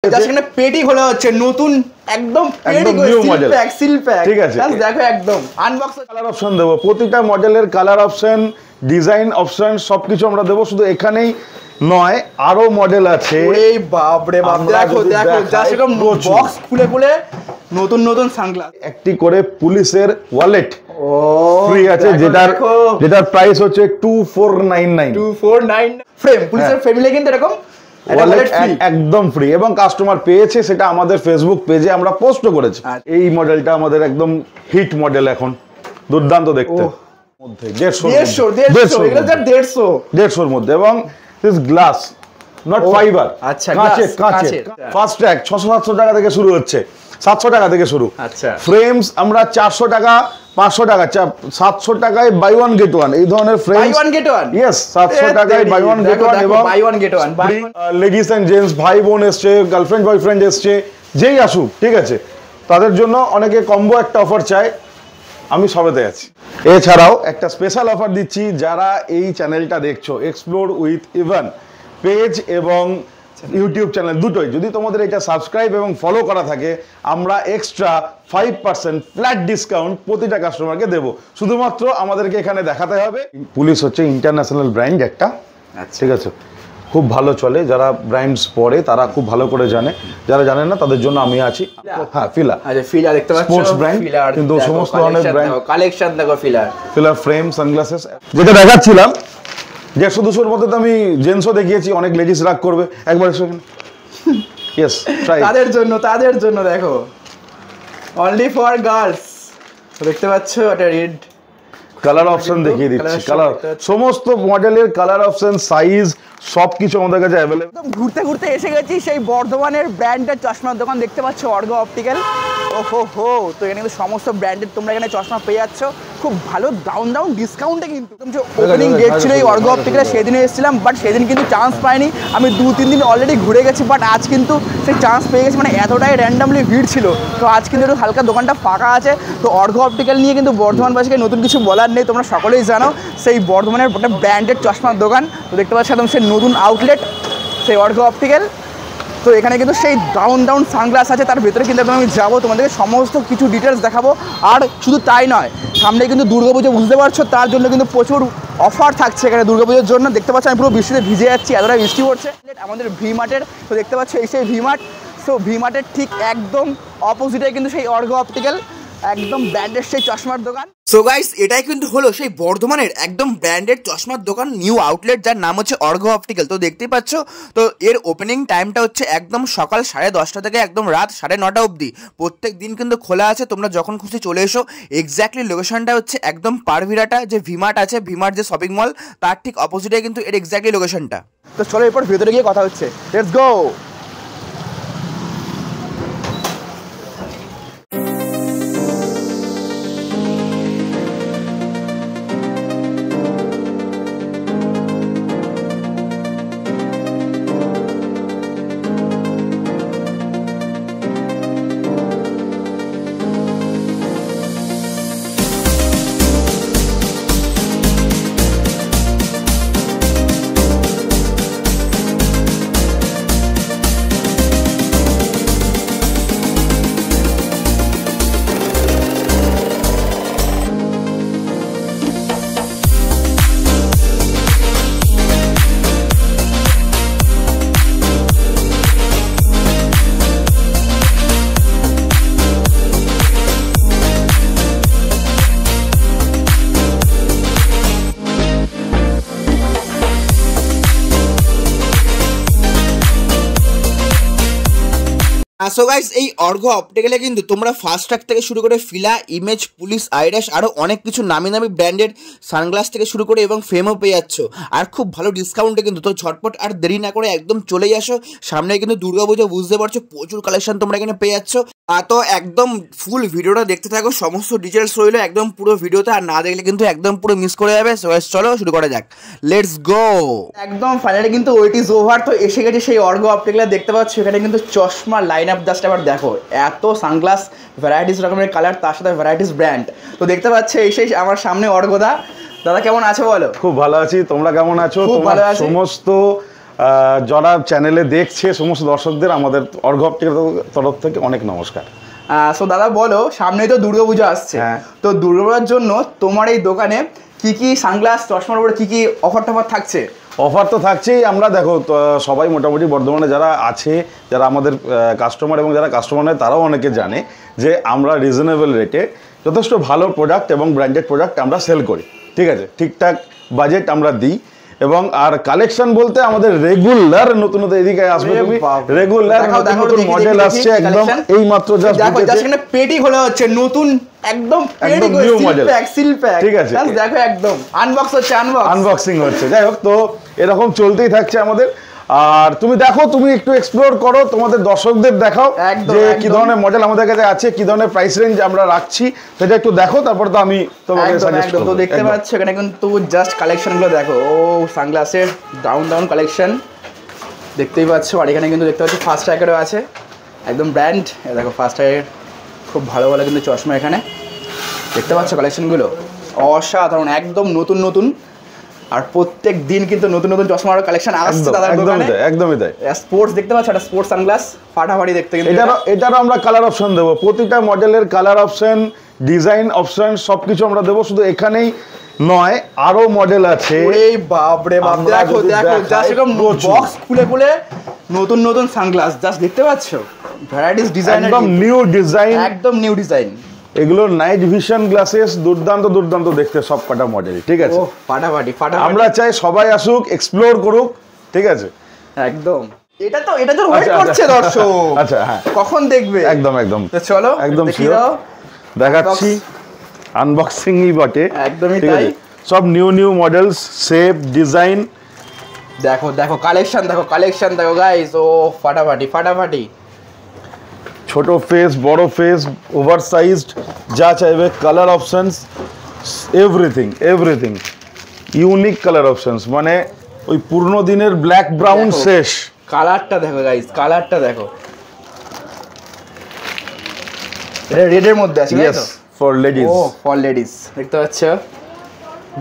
সেখানে পেটি খোলা হচ্ছে নতুন একদম পেটি সিল প্যাক ঠিক আছে দেখো একদম আনবক্স কালার অপশন দেব প্রতিটা মডেলের কালার অপশন ডিজাইন অপশন সবকিছু আমরা দেব শুধু এখানেই নয় আরো মডেল আছে এই বাপ রে বাপ দেখো দেখো জাস্ট এরকম বক্স খুলে খুলে নতুন নতুন সানগ্লাস একটি করে পুলিশের ওয়ালেট ফ্রি আছে যেটার প্রাইস হচ্ছে 2499 ফ্রেম পুলিশের ফ্যামিলি কিন্তু এরকম একদম ফ্রি এবং কাস্টমার পেয়েছে সেটা আমাদের ফেসবুক পেজে আমরা পোস্ট করেছি এই মডেলটা আমাদের একদম হিট মডেল এখন দুর্দান্ত দেখতে মধ্যে 150 মধ্যে এবং দিস গ্লাস নট ফাইবার আচ্ছা কাঁচের ফার্স্ট ট্র্যাক 600-700 টাকা থেকে শুরু হচ্ছে 700 টাকা থেকে শুরু আচ্ছা ফ্রেমস আমরা 400 টাকা 500 টাকা 700 টাকায় বাই ওয়ান গেট ওয়ান এই ধরনের frames buy one get one yes 700 টাকায় বাই ওয়ান গেট ওয়ান এবং buy one get one ladies and gents ভাই বোন এসছে গার্লফ্রেন্ড বয়ফ্রেন্ড এসছে যেই আসুক ঠিক আছে তাদের জন্য অনেকে কম্বো একটা অফার চায় আমি সবেতে আছি এছাড়াও একটা স্পেশাল অফার দিচ্ছি যারা এই চ্যানেলটা দেখছো এক্সপ্লোর উইথ ইভান পেজ এবং ইউটিউব চ্যানেল দুটোই যদি তোমাদের এটা সাবস্ক্রাইব এবং ফলো করা থাকে আমরা এক্সট্রা 5% ফ্ল্যাট ডিসকাউন্ট প্রতিটা কাস্টমারকে দেব শুধুমাত্র আমাদেরকে এখানে দেখাতে হবে পুলিশ হচ্ছে ইন্টারন্যাশনাল ব্র্যান্ড একটা ঠিক আছে খুব ভালো চলে যারা ব্র্যান্ডস পরে তারা খুব ভালো করে জানে যারা জানেন না তাদের জন্য আমি আছি হ্যাঁ ফিলা আচ্ছা ফিলা দেখতে পাচ্ছ স্পোর্টস ব্র্যান্ড কিন্তু সমস্ত ধরনের ব্র্যান্ড কালেকশন দেখো ফিলা ফ্রেম সানগ্লাসেস যেটা দেখাচ্ছিলাম 150-200 মধ্যে তো আমি জেন্টসও দেখিয়েছি অনেক লেডিস রাগ করবে একবার এসে ইয়েস ট্রাই তাদের জন্য দেখো অনলি ফর গার্লস দেখতে পাচ্ছ এটা রেড কালার অপশন দেখিয়ে দিচ্ছি কালার সমস্ত মডেলের কালার অপশন সাইজ সবকিছু আমাদের কাছে অ্যাভেলেবল একদম ঘুরতে ঘুরতে এসে গেছি সেই বর্ধমানের ব্র্যান্ডের চশমার দোকান দেখতে পাচ্ছ অর্গ অপটিক্যাল ওহো তো এখানে কিন্তু সমস্ত ব্র্যান্ডের তোমরা এখানে চশমা পেয়ে যাচ্ছ খুব ভালো ডাউন ডিসকাউন্টে কিন্তু ওপেনিং ডেট ছিল এই অর্গ অপটিক্যালে সেদিনে এসেছিলাম বাট সেদিন কিন্তু চান্স পাইনি আমি 2-3 দিন অলরেডি ঘুরে গেছি বাট আজ কিন্তু সেই চান্স পেয়ে গেছি মানে এতটাই র্যান্ডামলি ভিড় ছিল তো আজ কিন্তু একটু হালকা দোকানটা ফাঁকা আছে তো অর্গ অপটিক্যাল নিয়ে কিন্তু বর্ধমানবাসীকে নতুন কিছু বলার নেই তোমরা সকলেই জানো সেই বর্ধমানের একটা ব্র্যান্ডেড চশমার দোকান তো দেখতে পাচ্ছ একদম সেই নতুন আউটলেট সেই অর্গ অপটিক্যাল তো এখানে কিন্তু সেই ডাউন সানগ্লাস আছে তার ভেতরে কিন্তু আমি যাবো তোমাদেরকে সমস্ত কিছু ডিটেলস দেখাবো আর শুধু তাই নয় সামনে কিন্তু দুর্গাপুজো বুঝতে পারছো তার জন্য কিন্তু প্রচুর অফার থাকছে এখানে দুর্গাপুজোর জন্য দেখতে পাচ্ছ আমি পুরো বৃষ্টিতে ভিজে যাচ্ছি এতটা বৃষ্টি পড়ছে আমাদের ভি মার্টের তো দেখতে পাচ্ছ এই সেই ভি মার্ট সো ভি মার্টের ঠিক একদম অপোজিটে কিন্তু সেই অর্গ অপটিক্যাল একদম ব্র্যান্ডেড সেই চশমার দোকান সো গাইস এটাই কিন্তু হলো সেই বর্ধমানের একদম ব্র্যান্ডেড চশমার দোকান নিউ আউটলেট যার নাম হচ্ছে অর্গ অপটিক্যাল তো দেখতেই পাচ্ছ তো এর ওপেনিং টাইমটা হচ্ছে একদম সকাল 10:30 থেকে একদম রাত 9:30 অবধি প্রত্যেক দিন কিন্তু খোলা আছে তোমরা যখন খুশি চলে এসো এক্স্যাক্টলি লোকেশনটা হচ্ছে একদম পারভিরাটা যে ভিমার্ট আছে ভিমার্ট যে শপিং মল তার ঠিক অপোজিটে কিন্তু এর এক্স্যাক্টলি লোকেশনটা তো চলো এরপর ভেতরে গিয়ে কথা হচ্ছে লেটস গো সো গাইস এই অর্গ অপটিক্যালে কিন্তু তোমরা ফাস্ট ট্র্যাক থেকে শুরু করে ফিলা ইমেজ পুলিশ আইডাস আরও অনেক কিছু নামি ব্র্যান্ডেড সানগ্লাস থেকে শুরু করে এবং ফ্রেমও পেয়ে যাচ্ছ আর খুব ভালো ডিসকাউন্টে কিন্তু তো ঝটপট আর দেরি না করে একদম চলেই আসো সামনে কিন্তু দুর্গাপুজো বুঝতে পারছো প্রচুর কালেকশন তোমরা এখানে পেয়ে যাচ্ছ তো একদম ফুল ভিডিওটা দেখতে থাকো সমস্ত ডিটেলস রইলো একদম পুরো ভিডিওতে আর না দেখলে কিন্তু একদম পুরো মিস করে যাবে সো চলো শুরু করা যাক লেটস গো একদম ফাইনালি কিন্তু ওয়েট ইজ ওভার তো এসে গেছে সেই অর্গ অপটিক্যাল দেখতে পাচ্ছ এখানে কিন্তু চশমা লাইন আপ জাস্ট আবার দেখো এত সানগ্লাস ভ্যারাইটিস রকমের কালার তার সাথে ভ্যারাইটিস ব্র্যান্ড তো দেখতে পাচ্ছ এই সেই আমার সামনে অর্গদা দাদা কেমন আছো বলো খুব ভালো আছি তোমরা কেমন আছো তোমার সমস্ত যারা চ্যানেলে দেখছে সমস্ত দর্শকদের আমাদের অর্ঘ্য অপটিক্যাল তরফ থেকে অনেক নমস্কার। সো দাদা বলো, সামনেই তো দুর্গাপূজা আসছে, তো দুর্গাপূজার জন্য তোমার এই দোকানে কি কি সানগ্লাস চশমার উপরে কি কি অফার টফার থাকছে? অফার তো থাকছেই। আমরা দেখো সবাই মোটামুটি বর্ধমানে যারা আছে, যারা আমাদের কাস্টমার এবং যারা কাস্টমার নয় তারাও অনেকে জানে যে আমরা রিজনেবল রেটে যথেষ্ট ভালো প্রোডাক্ট এবং ব্র্যান্ডেড প্রোডাক্ট আমরা সেল করি। ঠিক আছে, ঠিকঠাক বাজেট আমরা দিই। এবং আর কালেকশন বলতে আমাদের রেগুলার নতুন নতুন, এদিকে আসবে তুমি, রেগুলার নতুন মডেল আসছে একদম এই মাত্র জাস্ট এখানে পেটি খোলা হচ্ছে নতুন, একদম নিউ মডেল, সিল প্যাক। ঠিক আছে, দেখো একদম আনবক্স হচ্ছে, আনবক্সিং হচ্ছে। যাই হোক, তো এরকম চলতেই থাকছে আমাদের। আর তুমি দেখো, তুমি একটু এক্সপ্লোর করো, তোমাদের দর্শকদের দেখাও যে কি ধরনের মডেল আমাদের কাছে আছে, কি ধরনের প্রাইস রেঞ্জ আমরা রাখছি, সেটা একটু দেখো, তারপর তো আমি তোমাকে সাজেস্ট করব। তো দেখতে পাচ্ছ এখানে কিন্তু জাস্ট কালেকশনগুলো দেখো, ও সানগ্লাসের ডাউন কালেকশন দেখতেই পাচ্ছ। আর এখানে কিন্তু দেখতে পাচ্ছ ফাস্ট ট্র্যাকেরও আছে, একদম ব্র্যান্ড। দেখো ফাস্ট ট্র্যাকের খুব ভালো ভালো কিন্তু চশমা এখানে দেখতে পাচ্ছ, কালেকশনগুলো অসাধারণ, একদম নতুন নতুন। আর প্রত্যেক দিন কিন্তু নতুন নতুন চশমার কালেকশন আসছে দাদার দোকানে। একদমই তাই। স্পোর্টস দেখতে পাচ্ছ, এটা স্পোর্টস সানগ্লাস ফাটাফাটি দেখতে। কিন্তু এটারও আমরা কালার অপশন দেবো, প্রতিটা মডেলের কালার অপশন, ডিজাইন অপশন সবকিছু আমরা দেবো। শুধু এখানেই নয়, আরো মডেল আছে। এই বাপ রে বাপ, দেখো দেখো জাস্ট এরকম বক্স খুলে খুলে নতুন নতুন সানগ্লাস জাস্ট দেখতে পাচ্ছ, ভ্যারাইটিস ডিজাইন, একদম নিউ ডিজাইন, একদম নিউ ডিজাইন। এগুলো নাইট ভিশন গ্লাসেস, দুর্দান্ত দুর্দান্ত দেখতে সব কটা মডেল। ঠিক আছে, ফাটাফাটি। আমরা চাই সবাই আসুক, এক্সপ্লোর করুক। ঠিক আছে, একদম। এটা তো ওয়েট করছে দর্শক। আচ্ছা, হ্যাঁ, কখন দেখবে? একদম একদম। তো চলো একদম দেখাচ্ছি, আনবক্সিংই বটে, একদমই তাই। সব new new models, shape, design. দেখো দেখো কালেকশন, দেখো কালেকশন দেখো গাইস, ও ফাটাফাটি ফাটাফাটি। ছোট ফেস, বড় ফেস, ওভার সাইজড, যা চাইবে, colour options, everything everything, unique colour options. মানে ওই পুরনো দিনের ব্ল্যাক ব্রাউন শেষ। কালারটা দেখো গাইস, কালারটা দেখো, এটা রেডের মধ্যে আছে। Yes, for ladies. ও ফর লেডিস দেখতে পাচ্ছ,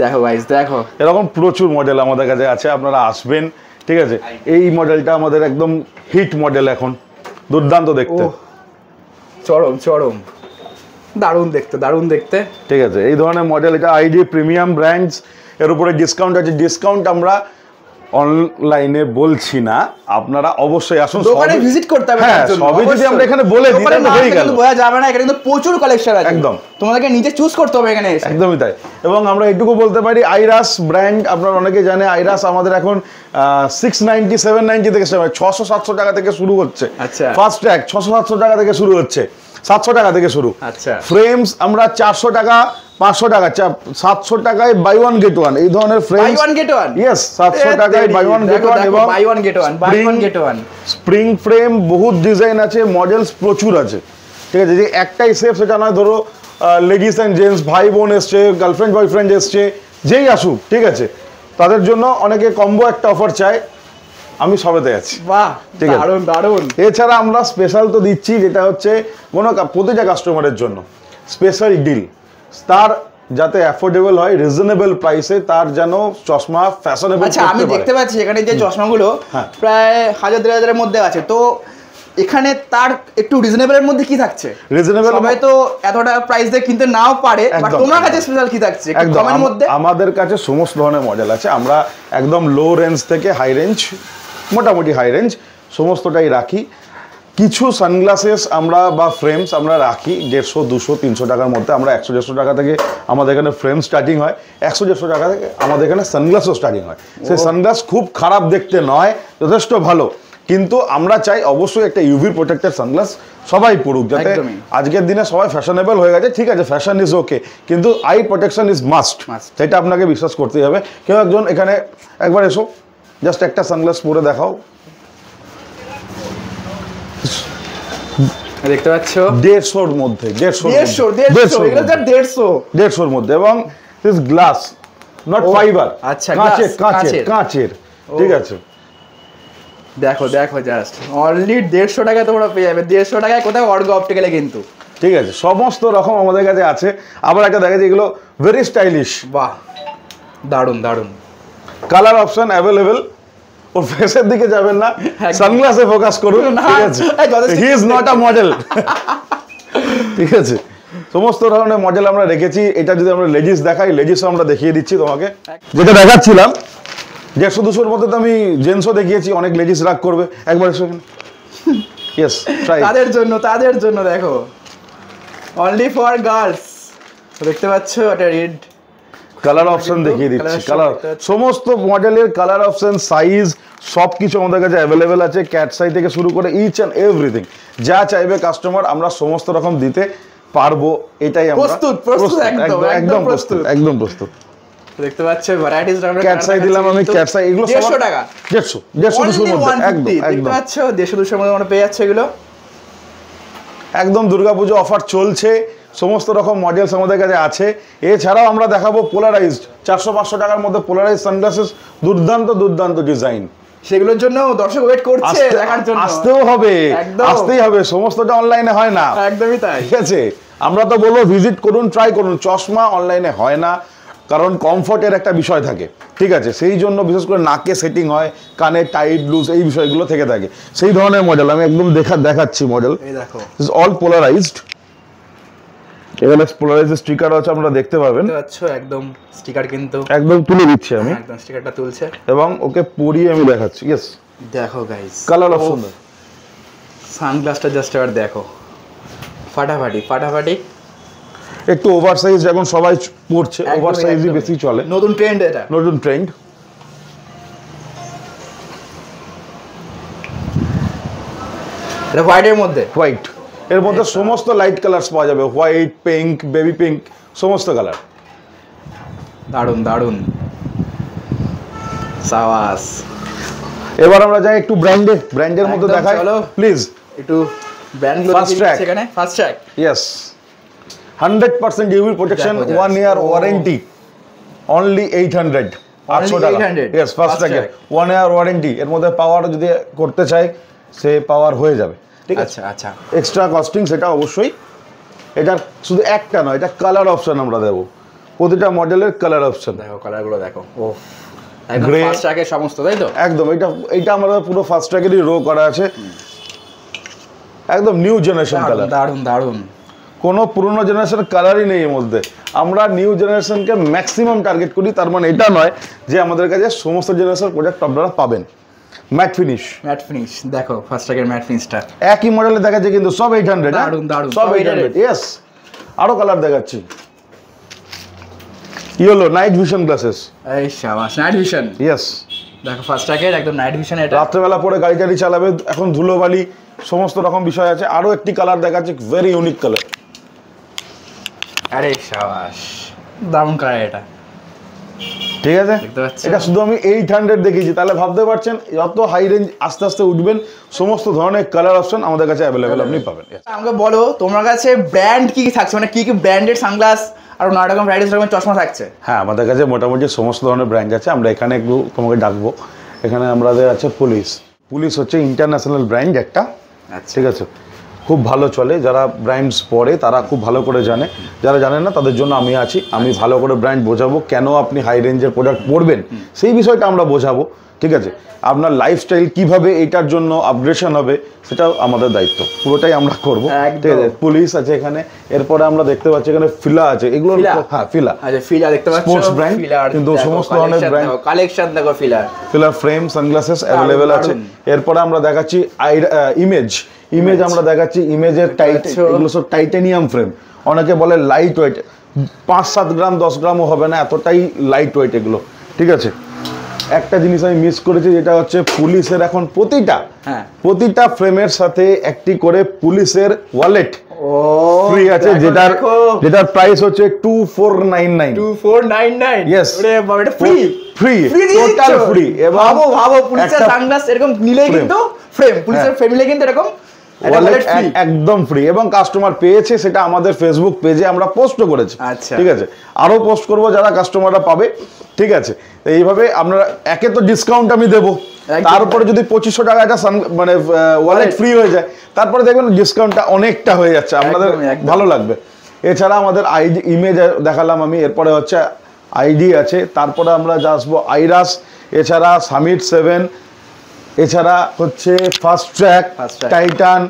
দেখো গাইস দেখো, এরকম প্রচুর মডেল আমাদের কাছে আছে, আপনারা আসবেন। ঠিক আছে, এই মডেলটা আমাদের একদম হিট মডেল, এখন দুর্দান্ত দেখতে, চরম চরম, দারুণ দেখতে দারুণ দেখতে। ঠিক আছে, এই ধরনের মডেল, এটা আইডি প্রিমিয়াম ব্র্যান্ডস। এর উপরে ডিসকাউন্ট আছে। ডিসকাউন্ট আমরা অনলাইনে বলছি না, আপনারা অবশ্যই আসুন, দোকানে ভিজিট করতে হবে। হ্যাঁ, সবই যদি আমরা এখানে বলে দিই তাহলে হয়ে গেল, বোঝা যাবে না। এখানে কিন্তু প্রচুর কালেকশন আছে, একদম তোমাদেরকে নিজে চুজ করতে হবে এখানে এসে। একদমই তাই। এবং আমরা এটুকু বলতে পারি, আইরাস ব্র্যান্ড আপনারা অনেকে জানে, আইরাস আমাদের এখন 690 790 থেকে 600-700 টাকা থেকে শুরু হচ্ছে। আচ্ছা, ফার্স্ট ট্র্যাক 600-700 টাকা থেকে শুরু হচ্ছে, 700 টাকা থেকে শুরু। আচ্ছা, ফ্রেমস আমরা 400 টাকা 500 টাকা 700 টাকায় বাই ওয়ান গেট ওয়ান, এই ধরনের frame buy one get one. Yes, 700 টাকায় বাই ওয়ান গেট ওয়ান। এবং buy one get one, buy one get one spring frame, বহুত ডিজাইন আছে, মডেলস প্রচুর আছে। ঠিক আছে, যে একটাই সেফ সেটা নয়। ধরো লেডিস অ্যান্ড জেন্টস, ভাই বোন এসছে, গার্লফ্রেন্ড বয়ফ্রেন্ড এসছে, যেই আসুক, ঠিক আছে, তাদের জন্য অনেকে কম্বো একটা অফার চায়, আমি সবেতে আছি। বাহ, দারুণ দারুণ। এছাড়া আমরা স্পেশাল তো দিচ্ছি, যেটা হচ্ছে কোনো প্রতিটা কাস্টমারের জন্য স্পেশাল ডিল, তার যাতে অ্যাফোর্ডেবল হয়, রিজনেবল প্রাইসে, তার যেন চশমা ফ্যাশনেবল। আচ্ছা, আমি দেখতে পাচ্ছি এখানে যে চশমাগুলো প্রায় 1000-1500 মধ্যে আছে, তো এখানে তার একটু রিজনেবলের মধ্যে কি থাকছে? রিজনেবল সবাই তো এতটা প্রাইস দিয়ে কিনতে নাও পারে, বাট তোমার কাছে স্পেশাল কি থাকছে একটু কমেন্টের মধ্যে? আমাদের কাছে সমস্ত ধরনের মডেল আছে। আমরা একদম লো রেঞ্জ থেকে হাই রেঞ্জ, মোটামুটি হাই রেঞ্জ সমস্তটাই রাখি। কিছু সানগ্লাসেস আমরা বা ফ্রেমস আমরা রাখি 150, 200, 300 টাকার মধ্যে। আমরা 100-150 টাকা থেকে আমাদের এখানে ফ্রেম স্টার্টিং হয়, 100-150 টাকা থেকে আমাদের এখানে সানগ্লাসও স্টার্টিং হয়। সেই সানগ্লাস খুব খারাপ দেখতে নয়, যথেষ্ট ভালো, কিন্তু আমরা চাই অবশ্যই একটা ইউভি প্রোটেক্টেড সানগ্লাস সবাই পড়ুক, যাতে আজকের দিনে সবাই ফ্যাশনেবল হয়ে গেছে। ঠিক আছে, ফ্যাশন ইজ ওকে, কিন্তু আই প্রোটেকশন ইজ মাস্ট, সেটা আপনাকে বিশ্বাস করতেই হবে। কেউ একজন এখানে একবার এসো, জাস্ট একটা সানগ্লাস পরে দেখাও। দেখতে পাচ্ছ 150-র মধ্যে, 150-র মধ্যে, এবং দিস গ্লাস, নট ফাইবার, আচ্ছা, কাঁচের। ঠিক আছে, দেখো দেখো জাস্ট অনলি 150 টাকায় তোমরা পেয়ে যাবে। 150 টাকায় কোথাও অর্ঘ্য অপটিক্যালে কিন্তু। ঠিক আছে, সমস্ত রকম আমাদের কাছে আছে। আবার একটা দেখা যায়, এগুলো ভেরি স্টাইলিশ। বাহ, দারুণ দারুণ। কালার অপশন অ্যাভেলেবেল, ওর ফেসের দিকে যাবেন না, একদম। সানগ্লাসে ফোকাস করুন, না, ঠিক আছে? যথেষ্ট he is not a model. ঠিক আছে, সমস্ত ধরনের মডেল আমরা রেখেছি। এটা যদি আমরা লেডিস দেখাই, লেডিসও আমরা দেখিয়ে দিচ্ছি তোমাকে। যেটা দেখাচ্ছিলাম 150-200 মধ্যে তো আমি জেন্টসও দেখিয়েছি, অনেক লেডিস রাগ করবে। একবার এসো এখানে। Yes, try. তাদের জন্য দেখো, অনলি ফর গার্লস। দেখতে পাচ্ছ এটা রেড কালার অপশন দেখিয়ে দিচ্ছি। Colour কালার, option দেখতে পাচ্ছি। সমস্ত মডেলের কালার অপশন, সাইজ সব কিছু আমাদের কাছে অ্যাভেলেবেল আছে। ক্যাট সাইজ থেকে শুরু করে ইচ অ্যান্ড এভরিথিং যা চাইবে কাস্টমার আমরা সমস্ত রকম দিতে পারবো। এটাই আমরা প্রস্তুত, একদম প্রস্তুত, একদম প্রস্তুত। দেখতে পাচ্ছ ভ্যারাইটিস আমরা ক্যাট সাইজ দিলাম আমি, ক্যাট সাইজ এগুলো 150 টাকা, 150-200 Only মধ্যে 150 একদম দেখতে একদম পাচ্ছ 150-200 মধ্যে আমরা পেয়ে যাচ্ছে এগুলো। একদম দুর্গাপুজো অফার চলছে, সমস্ত রকম মডেলস আমাদের কাছে আছে। এছাড়াও আমরা দেখাবো পোলারাইজড 400-500 টাকার মধ্যে পোলারাইজড সানগ্লাসেস, দুর্দান্ত দুর্দান্ত ডিজাইন। সেগুলোর জন্য দর্শক ওয়েট করছে দেখার জন্য। আসতেও হবে, একদম। আসতেই হবে, সমস্তটা অনলাইনে হয় না। একদমই তাই। ঠিক আছে, আমরা তো বলবো ভিজিট করুন, ট্রাই করুন। চশমা অনলাইনে হয় না, কারণ কমফোর্টের একটা বিষয় থাকে। ঠিক আছে, সেই জন্য বিশেষ করে নাকে সেটিং হয়, কানে টাইট লুজ এই বিষয়গুলো থেকে থাকে। সেই ধরনের মডেল আমি একদম দেখাচ্ছি মডেল। এই দেখো, ইজ অল পোলারাইজড। এখানে পোলারাইজড স্টিকার আছে, আপনারা দেখতে পাবেন। দেখতে পাচ্ছ একদম স্টিকার কিন্তু একদম তুলে দিচ্ছি আমি, একদম স্টিকারটা তুলছে এবং ওকে পরিয়ে আমি দেখাচ্ছি। ইয়েস, দেখো গাইস, কালার অপশন। সানগ্লাসটা জাস্ট এবার দেখো, ফাটাফাটি ফাটাফাটি। একটু ওভার সাইজ এখন সবাই পড়ছে, একদমই, ওভার সাইজই একদমই। বেশি চলে, নতুন ট্রেন্ড এটা। নতুন ট্রেন্ড। এটা হোয়াইটের মধ্যে, হোয়াইট এর মধ্যে সমস্ত লাইট কালার্স পাওয়া যাবে, হোয়াইট, পিঙ্ক, বেবি পিঙ্ক, সমস্ত কালার। দারুন দারুন, সাওয়াস। এবার আমরা যাই একটু ব্র্যান্ডের মধ্যে একদম, দেখাই চলো। প্লিজ। একটু ব্র্যান্ডগুলো Fast track। সেখানে fast track. Yes, 100% UV protection, দেখো, 1 ইয়ার ও। ওয়ারেন্টি, অনলি 800 800 টাকা। 800 ইয়েস, ফার্স্ট Fast ট্র্যাকে track। 1 year warranty. এর মধ্যে পাওয়ার যদি করতে চাই সে পাওয়ার হয়ে যাবে। ঠিক আছে, আচ্ছা আচ্ছা, এক্সট্রা কস্টিং সেটা অবশ্যই। এটা শুধু একটা নয়, এটা কালার অপশন আমরা দেবো, প্রতিটা মডেলের কালার অপশন। দেখো কালারগুলো দেখো, ও একদম Grey। ফাস্ট ট্র্যাকের সমস্ত, তাই তো? একদম, এটা আমাদের পুরো ফার্স্ট ট্র্যাকেরই রো করা আছে, একদম নিউ জেনারেশন কালার। দারুন দারুন। কোনো পুরনো জেনারেশন কালারই নেই এর মধ্যে। আমরা নিউ জেনারেশনকে ম্যাক্সিমাম টার্গেট করি, তার মানে এটা নয় যে আমাদের কাছে সমস্ত জেনারেশন প্রোডাক্ট আপনারা পাবেন। ম্যাট ফিনিশ, ম্যাট ফিনিশ দেখো, ফার্স্ট ট্র্যাকের ম্যাট ফিনিশটা একই মডেলে দেখাচ্ছে কিন্তু সব 800। দারুন, দারুন, সব সব 800। ইয়েস, আরো কালার দেখাচ্ছি। Yellow night vision glasses. এই শাবাশ, নাইট ভিশন। ইয়েস, দেখো ফার্স্ট ট্র্যাকের একদম নাইট ভিশন এটা। রাত্রেবেলা পরে গাড়ি টাড়ি চালাবে, এখন ধুলোবালি সমস্ত রকম বিষয় আছে। আরো একটি কালার দেখাচ্ছি, ভেরি ইউনিক কালার। আরে শাবাশ, দারুন কালার এটা। ঠিক আছে, দেখতে পাচ্ছেন? এটা শুধু আমি 800 দেখিয়েছি, তাহলে ভাবতে পারছেন যত হাই রেঞ্জ আস্তে আস্তে উঠবেন সমস্ত ধরনের কালার অপশন আমাদের কাছে অ্যাভেলেবেল আপনি পাবেন। আমাকে বলো তোমার কাছে ব্র্যান্ড কি কি থাকছে, মানে কি কি ব্র্যান্ডেড সানগ্লাস আর নানা রকম ভ্যারাইটিস রকমের চশমা থাকছে? হ্যাঁ, আমাদের কাছে মোটামুটি সমস্ত ধরনের ব্র্যান্ড আছে। আমরা এখানে একটু তোমাকে ডাকবো। এখানে আমাদের আছে পুলিশ হচ্ছে ইন্টারন্যাশনাল ব্র্যান্ড একটা। আচ্ছা, ঠিক আছে, খুব ভালো চলে। যারা ব্র্যান্ডস পরে তারা খুব ভালো করে জানে, যারা জানে না তাদের জন্য আমি আছি। আমি ভালো করে ব্র্যান্ড বোঝাবো, কেন আপনি হাই রেঞ্জের প্রোডাক্ট পরবেন সেই বিষয়টা আমরা বোঝাবো। ঠিক আছে, আপনার লাইফস্টাইল কিভাবে এটার জন্য আপগ্রেশন হবে সেটা আমাদের দায়িত্ব, পুরোটাই আমরা করবো। একদম। ঠিক আছে, পুলিশ আছে এখানে। এরপরে আমরা দেখতে পাচ্ছি এখানে ফিলা আছে, এগুলো হ্যাঁ ফিলা। আচ্ছা ফিলা দেখতে পাচ্ছ, Sports brand, ফিলার কিন্তু সমস্ত ধরনের brand। কালেকশন দেখো, ফিলার ফ্রেম সানগ্লাসেস অ্যাভেলেবেল আছে। এরপরে আমরা দেখাচ্ছি ইমেজ আমরা দেখাচ্ছি। ইমেজের টাইট, এগুলো সব টাইটানিয়াম ফ্রেম। অনেকে বলে লাইট ওয়েট, 5-7 গ্রাম 10 গ্রামও হবে না, এতটাই লাইট ওয়েট এগুলো। ঠিক আছে, একটা জিনিস আমি মিস করেছি, যেটা হচ্ছে পুলিশের এখন প্রতিটা ফ্রেমের সাথে একটি করে পুলিশের ওয়ালেট ফ্রি আছে, যেটার প্রাইস হচ্ছে 2499। 2499। Yes, ওরে বাবা, এটা ফ্রি ফ্রি, টোটাল ফ্রি। এবং ভাবো পুলিশের সানগ্লাস এরকম নিলে কিন্তু ফ্রেম, পুলিশের ফ্রেম নিলে কিন্তু এরকম ওয়ালেট একদম ফ্রি। এবং কাস্টমার পেয়েছে, সেটা আমাদের ফেসবুক পেজে আমরা পোস্ট করেছি। আচ্ছা, ঠিক আছে, আরো পোস্ট করব যারা কাস্টমাররা পাবে। ঠিক আছে, তো এইভাবে আমরা একে তো ডিসকাউন্ট আমি দেবো, তারপরে যদি 2500 টাকা একটা মানে ওয়ালেট ফ্রি হয়ে যায়, তারপরে দেখবেন ডিসকাউন্টটা অনেকটা হয়ে যাচ্ছে, আপনাদের ভালো লাগবে। এছাড়া আমাদের আইডি ইমেজ দেখালাম আমি, এরপরে হচ্ছে আইডি আছে, তারপরে আমরা আসবো আইরাস, এছাড়া সামিট 7, এছাড়া হচ্ছে Fastrack, Titan,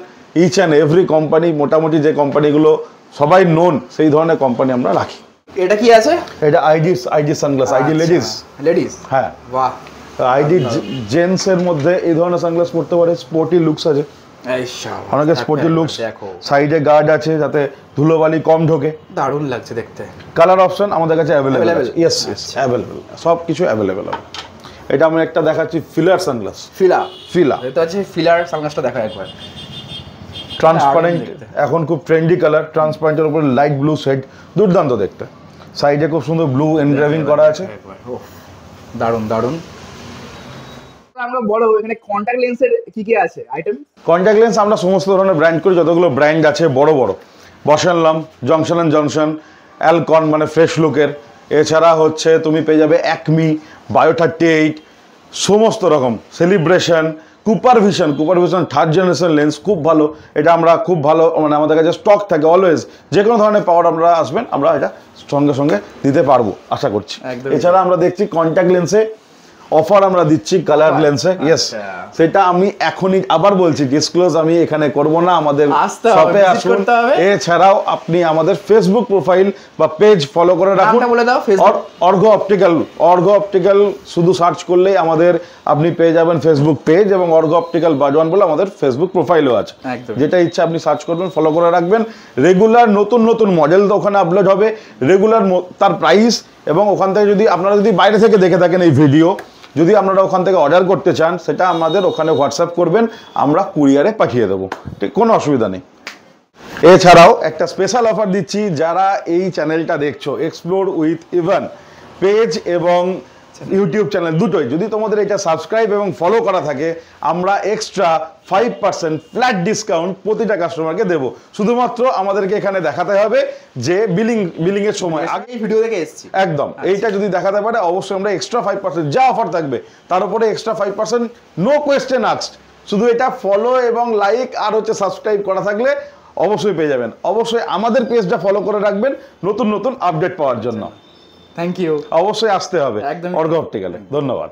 each and every company, মোটামুটি যে কোম্পানিগুলো সবাই নোন সেই ধরনের কোম্পানি আমরা রাখি। এটা কি আছে? এটা ID sunglass, ID ladies. Ladies, হ্যাঁ। বাহ। আইডি জেন্টস এর মধ্যে এই ধরনের সানগ্লাস পড়তে পারে, স্পোর্টি লুকস আছে, এই শাবাশ, অনেকে স্পোর্টি লুকস, দেখো সাইডে গার্ড আছে যাতে ধুলোবালি কম ঢোকে। দারুণ লাগছে দেখতে। কালার অপশন আমাদের কাছে অ্যাভেলেবল আছে। Available? ইয়েস ইয়েস, অ্যাভেলেবল, সব কিছু অ্যাভেলেবল হবে। এটা আমি একটা দেখাচ্ছি, ফিলার সানগ্লাস। ফিলা এটা হচ্ছে ফিলার সানগ্লাসটা দেখা একবার। ট্রান্সপারেন্ট, এখন খুব ট্রেন্ডি কালার, ট্রান্সপারেন্টের উপরে লাইট ব্লু শেড, দুর্দান্ত দেখতে। সাইডে খুব সুন্দর ব্লু এনগ্রেভিং করা আছে। দারুণ দারুণ। আমরা বলো এখানে কন্টাক্ট লেন্সের কি কি আছে আইটেম? কন্ট্যাক্ট লেন্স আমরা সমস্ত ধরনের ব্র্যান্ড করি, যতগুলো ব্র্যান্ড আছে বড় বড়, বসানলাম, জংশন অ্যান্ড জংশন, অ্যালকন মানে ফ্রেশ লুকের, এছাড়া হচ্ছে তুমি পেয়ে যাবে অ্যাকমি, বায়ো 38, সমস্ত রকম, celebration, Cooper vision third generation lens খুব ভালো। এটা আমরা খুব ভালো মানে আমাদের কাছে স্টক থাকে অলওয়েজ, যে কোনো ধরনের পাওয়ার আমরা আসবেন আমরা এটা সঙ্গে সঙ্গে দিতে পারবো আশা করছি। এছাড়া আমরা দেখছি কন্ট্যাক্ট লেন্সে অফার আমরা দিচ্ছি কালার লেন্সে। ইয়েস, সেটা আমি এখনই আবার বলছি, ডিসক্লোজ আমি এখানে করব না, আমাদের শপে আসুন। এছাড়াও আপনি আমাদের ফেসবুক প্রোফাইল বা পেজ ফলো করে রাখুন, অর্ঘ অপটিক্যাল শুধু সার্চ করলেই আমাদের আপনি পেয়ে যাবেন ফেসবুক পেজ, এবং অর্ঘ অপটিক্যাল বাজওয়ান বলে আমাদের ফেসবুক প্রোফাইলও আছে। যেটা ইচ্ছা আপনি সার্চ করবেন, ফলো করে রাখবেন। রেগুলার নতুন নতুন মডেল তো ওখানে আপলোড হবে, রেগুলার তার প্রাইস, এবং ওখান থেকে যদি আপনারা যদি বাইরে থেকে দেখে থাকেন এই ভিডিও, যদি আপনারা ওখান থেকে অর্ডার করতে চান সেটা আমাদের ওখানে হোয়াটসঅ্যাপ করবেন, আমরা কুরিয়ারে পাঠিয়ে দেবো, ঠিক কোনো অসুবিধা নেই। এছাড়াও একটা স্পেশাল অফার দিচ্ছি, যারা এই চ্যানেলটা দেখছো এক্সপ্লোর উইথ ইভান পেজ এবং ইউটিউব চ্যানেল দুটোই, যদি তোমাদের এটা সাবস্ক্রাইব এবং ফলো করা থাকে, আমরা এক্সট্রা 5% ফ্ল্যাট ডিসকাউন্ট প্রতিটা কাস্টমারকে দেবো। শুধুমাত্র আমাদেরকে এখানে দেখাতে হবে যে বিলিং এর সময় আগে ভিডিও দেখে এসেছি একদম, এইটা যদি দেখাতে পারে অবশ্যই আমরা এক্সট্রা 5% যা অফার থাকবে তার উপরে এক্সট্রা 5%, নো কোয়েশ্চেন আস্কড। শুধু এটা ফলো এবং লাইক আর হচ্ছে সাবস্ক্রাইব করা থাকলে অবশ্যই পেয়ে যাবেন। অবশ্যই আমাদের পেজটা ফলো করে রাখবেন নতুন নতুন আপডেট পাওয়ার জন্য। Thank you. অবশ্যই আসতে হবে অর্ঘ অপটিক্যালে। ধন্যবাদ।